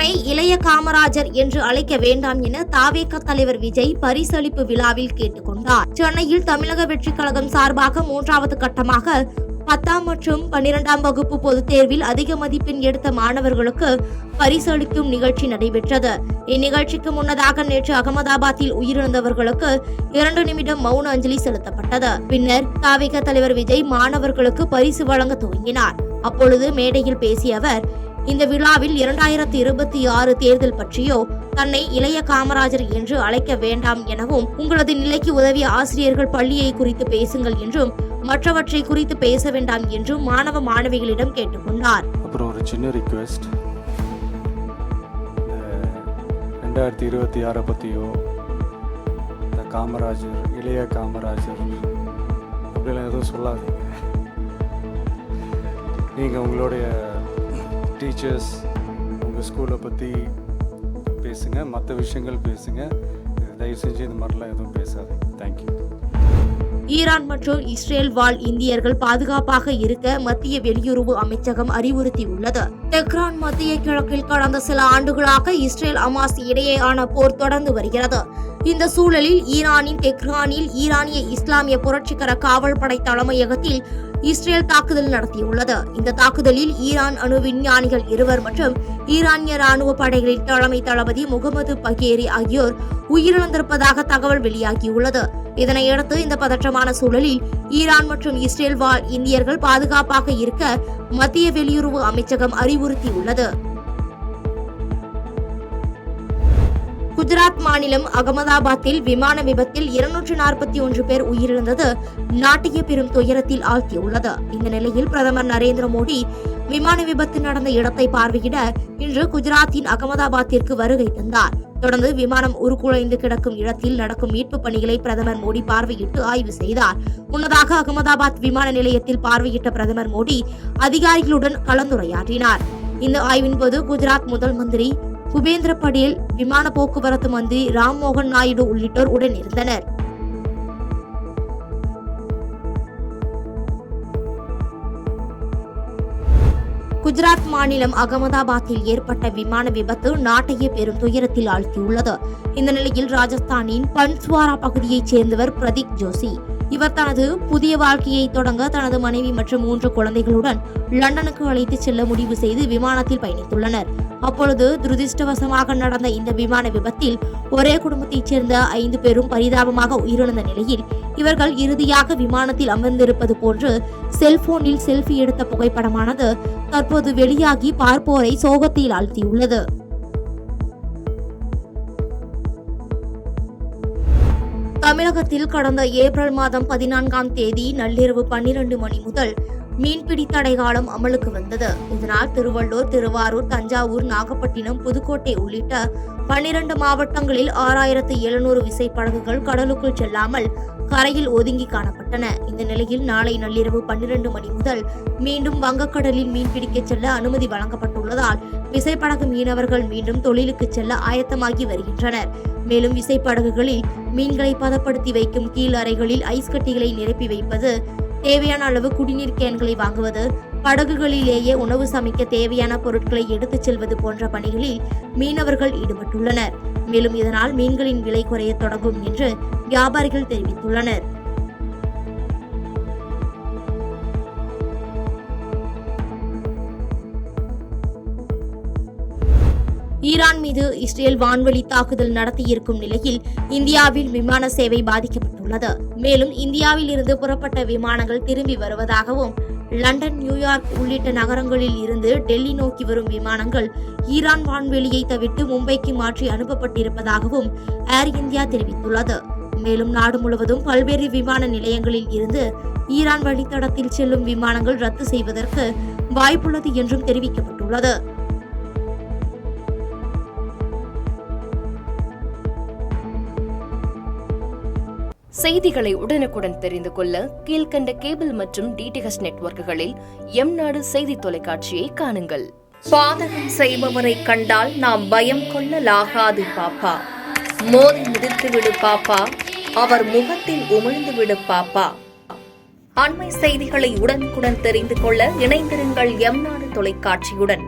தன்னை இளைய காமராஜர் என்று அழைக்க வேண்டாம் என தாவேக தலைவர் விஜய் பரிசளிப்பு விழாவில் கேட்டுக்கொண்டார். சென்னையில் தமிழக வெற்றிக் கழகம் சார்பாக 3வது கட்டமாக 10ஆம் மற்றும் 12ஆம் வகுப்பு பொதுத் தேர்வில் அதிக மதிப்பெண் எடுத்த மாணவர்களுக்கு பரிசளிக்கும் நிகழ்ச்சி நடைபெற்றது. இந்நிகழ்ச்சிக்கு முன்னதாக நேற்று அகமதாபாத்தில் உயிரிழந்தவர்களுக்கு 2 நிமிடம் மௌன அஞ்சலி செலுத்தப்பட்டது. பின்னர் தாவேக தலைவர் விஜய் மாணவர்களுக்கு பரிசு வழங்க துவங்கினார். அப்பொழுது மேடையில் பேசிய அவர், இந்த விழாவில் 2026 தேர்தல் பற்றியோ தன்னை இளைய காமராஜர் என்று அழைக்க வேண்டாம் எனவும், உங்களது நிலைக்கு உதவிய ஆசிரியர்கள் பள்ளியை குறித்து பேசுங்கள் என்றும், மற்றவற்றை குறித்து பேச வேண்டாம் என்றும் மாணவ மாணவிகளிடம் கேட்டுக்கொண்டார். அப்புறம் ஒரு சின்ன ரிக்வெஸ்ட், 2026 பற்றியோ இந்த காமராஜர் இளைய காமராஜர் அப்படிலாம் எதுவும் சொல்லாதீங்க. நீங்கள் உங்களுடைய டீச்சர்ஸ் உங்கள் ஸ்கூலை பற்றி பேசுங்க, மற்ற விஷயங்கள் பேசுங்க. தயவு செஞ்சு இந்த மாதிரிலாம் எதுவும் பேசாதீங்க. தேங்க்யூ. ஈரான் மற்றும் இஸ்ரேல் வாழ் இந்தியர்கள் பாதுகாப்பாக இருக்க மத்திய வெளியுறவு அமைச்சகம் அறிவுறுத்தியுள்ளது. தெஹ்ரான் மத்திய கிழக்கில் கடந்த சில ஆண்டுகளாக இஸ்ரேல் ஹமாஸ் இடையேயான போர் தொடர்ந்து வருகிறது. இந்த சூழலில் ஈரானின் தெஹ்ரானில் ஈரானிய இஸ்லாமிய புரட்சிகர காவல் படை தலைமையகத்தில் இஸ்ரேல் தாக்குதல் நடத்தியுள்ளது. இந்த தாக்குதலில் ஈரான் அணு விஞ்ஞானிகள் 2 மற்றும் ஈரானிய ராணுவ படைகளின் தலைமை தளபதி முகமது பகேரி ஆகியோர் உயிரிழந்திருப்பதாக தகவல் வெளியாகியுள்ளது. இதனையடுத்து இந்த பதற்றமான சூழலில் ஈரான் மற்றும் இஸ்ரேல் வாழ் இந்தியர்கள் பாதுகாப்பாக இருக்க மத்திய வெளியுறவு அமைச்சகம் அறிவுறுத்தியுள்ளது. குஜராத் மாநிலம் அகமதாபாத்தில் விமான விபத்தில் 241 பேர் உயிரிழந்தது நாட்டையே பெரும் துயரத்தில் ஆழ்த்தியுள்ளது. இந்த நிலையில் பிரதமர் நரேந்திர மோடி விமான விபத்து நடந்த இடத்தை பார்வையிட இன்று குஜராத்தின் அகமதாபாத்திற்கு வருகை தந்தார். தொடர்ந்து விமானம் உருக்குலைந்து கிடக்கும் இடத்தில் நடக்கும் மீட்பு பணிகளை பிரதமர் மோடி பார்வையிட்டு ஆய்வு செய்தார். முன்னதாக அகமதாபாத் விமான நிலையத்தில் பார்வையிட்ட பிரதமர் மோடி அதிகாரிகளுடன் கலந்துரையாற்றினார். இந்த ஆய்வின் போது குஜராத் முதல் மந்திரி பூபேந்திர படேல், விமான போக்குவரத்து மந்திரி ராம் மோகன் நாயுடு உள்ளிட்டோர் உடனிருந்தனர். குஜராத் மாநிலம் அகமதாபாத்தில் ஏற்பட்ட விமான விபத்து நாட்டையே பெரும் துயரத்தில் ஆழ்த்தியுள்ளது. இந்த நிலையில் ராஜஸ்தானின் பன்ஸ்வாரா பகுதியைச் சேர்ந்தவர் பிரதீக் ஜோஷி. இவர் தனது புதிய வாழ்க்கையை தொடங்க தனது மனைவி மற்றும் 3 குழந்தைகளுடன் லண்டனுக்கு அழைத்து செல்ல முடிவு செய்து விமானத்தில் பயணித்துள்ளனர். அப்பொழுது துரதிருஷ்டவசமாக நடந்த இந்த விமான விபத்தில் ஒரே குடும்பத்தைச் சேர்ந்த 5 பேரும் பரிதாபமாக உயிரிழந்த நிலையில் இவர்கள் இறுதியாக விமானத்தில் அமர்ந்திருப்பது போன்று செல்போனில் செல்ஃபி எடுத்த புகைப்படமானது தற்போது வெளியாகி பார்ப்போரை சோகத்தில் ஆழ்த்தியுள்ளது. தமிழகத்தில் கடந்த ஏப்ரல் மாதம் 14ஆம் தேதி நள்ளிரவு 12 மணி முதல் மீன்பிடி தடை காலம் அமலுக்கு வந்தது. இதனால் திருவள்ளூர், திருவாரூர், தஞ்சாவூர், நாகப்பட்டினம், புதுக்கோட்டை உள்ளிட்ட 12 மாவட்டங்களில் 6700 விசைப்படகுகள் கடலுக்குள் செல்லாமல் கரையில் ஒதுங்கி காணப்பட்டன. இந்த நிலையில் நாளை நள்ளிரவு 12 மணி முதல் மீண்டும் வங்கக்கடலில் மீன்பிடிக்க செல்ல அனுமதி வழங்கப்பட்டுள்ளதால் விசைப்படகு மீனவர்கள் மீண்டும் தொழிலுக்கு செல்ல ஆயத்தமாகி வருகின்றனர். மேலும் விசைப்படகுகளில் மீன்களை பதப்படுத்தி வைக்கும் கீழ் அறைகளில் ஐஸ் கட்டிகளை நிரப்பி வைப்பது, தேவையான அளவு குடிநீர் கேன்களை வாங்குவது, படகுகளிலேயே உணவு சமைக்க தேவையான பொருட்களை எடுத்துச் செல்வது போன்ற பணிகளில் மீனவர்கள் ஈடுபட்டுள்ளனர். மேலும் இதனால் மீன்களின் விலை குறைய தொடங்கும் என்று வியாபாரிகள் தெரிவித்துள்ளனர். ஈரான் மீது இஸ்ரேல் வான்வழி தாக்குதல் நடத்தியிருக்கும் நிலையில் இந்தியாவில் விமான சேவை பாதிக்கப்பட்டுள்ளது. மேலும் இந்தியாவில் இருந்து புறப்பட்ட விமானங்கள் திரும்பி வருவதாகவும், லண்டன், நியூயார்க் உள்ளிட்ட நகரங்களில் இருந்து டெல்லி நோக்கி வரும் விமானங்கள் ஈரான் வான்வெளியை தவிர்த்து மும்பைக்கு மாற்றி அனுப்பப்பட்டிருப்பதாகவும் ஏர் இந்தியா தெரிவித்துள்ளது. மேலும் நாடு முழுவதும் பல்வேறு விமான நிலையங்களில் இருந்து ஈரான் வழித்தடத்தில் செல்லும் விமானங்கள் ரத்து செய்வதற்கு வாய்ப்புள்ளது என்றும் தெரிவிக்கப்பட்டுள்ளது. செய்திகளை உடனுக்குடன் தெரிந்து கொள்ள கீழ்கண்ட கேபிள் மற்றும் டிடிஎச் நெட்வொர்க்குகளில் எம்நாடு செய்தி தொலைக்காட்சியை காணுங்கள். பாதகம் செய்பவரை கண்டால் நாம் பயம் கொள்ளலாகாது பாப்பா. மோதி மிதித்துவிடு பாப்பா, அவர் முகத்தில் உமிழ்ந்துவிடு பாப்பா. அண்மை செய்திகளை உடனுக்குடன் தெரிந்து கொள்ள இணைந்திருங்கள் எம்நாடு தொலைக்காட்சியுடன்.